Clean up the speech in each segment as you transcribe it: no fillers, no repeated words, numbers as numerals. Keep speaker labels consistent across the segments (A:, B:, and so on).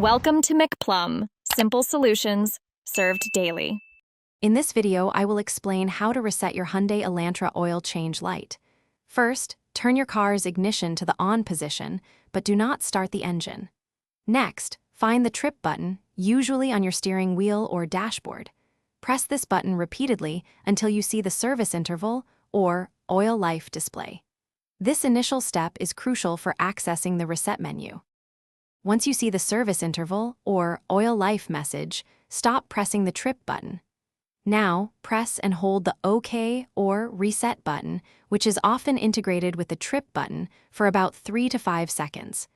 A: Welcome to McPlum, simple solutions served daily.
B: In this video, I will explain how to reset your Hyundai Elantra oil change light. First, turn your car's ignition to the on position, but do not start the engine. Next, find the trip button, usually on your steering wheel or dashboard. Press this button repeatedly until you see the service interval or oil life display. This initial step is crucial for accessing the reset menu. Once you see the service interval or oil life message, stop pressing the trip button. Now, press and hold the OK or Reset button, which is often integrated with the trip button, for about 3 to 5 seconds.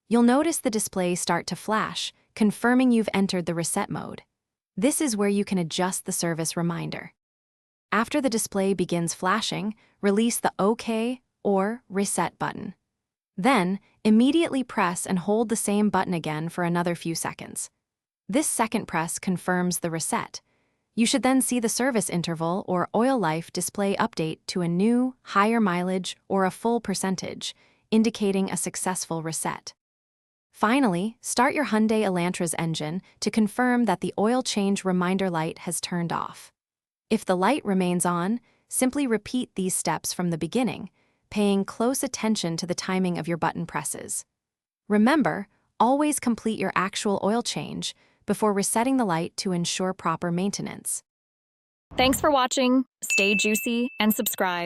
B: You'll notice the display start to flash, confirming you've entered the reset mode. This is where you can adjust the service reminder. After the display begins flashing, release the OK or Reset button. Then, immediately press and hold the same button again for another few seconds. This second press confirms the reset. You should then see the service interval or oil life display update to a new, higher mileage or a full percentage, indicating a successful reset. Finally, start your Hyundai Elantra's engine to confirm that the oil change reminder light has turned off. If the light remains on, simply repeat these steps from the beginning, paying close attention to the timing of your button presses. Remember, always complete your actual oil change before resetting the light to ensure proper maintenance.
A: Thanks for watching. Stay juicy and subscribe.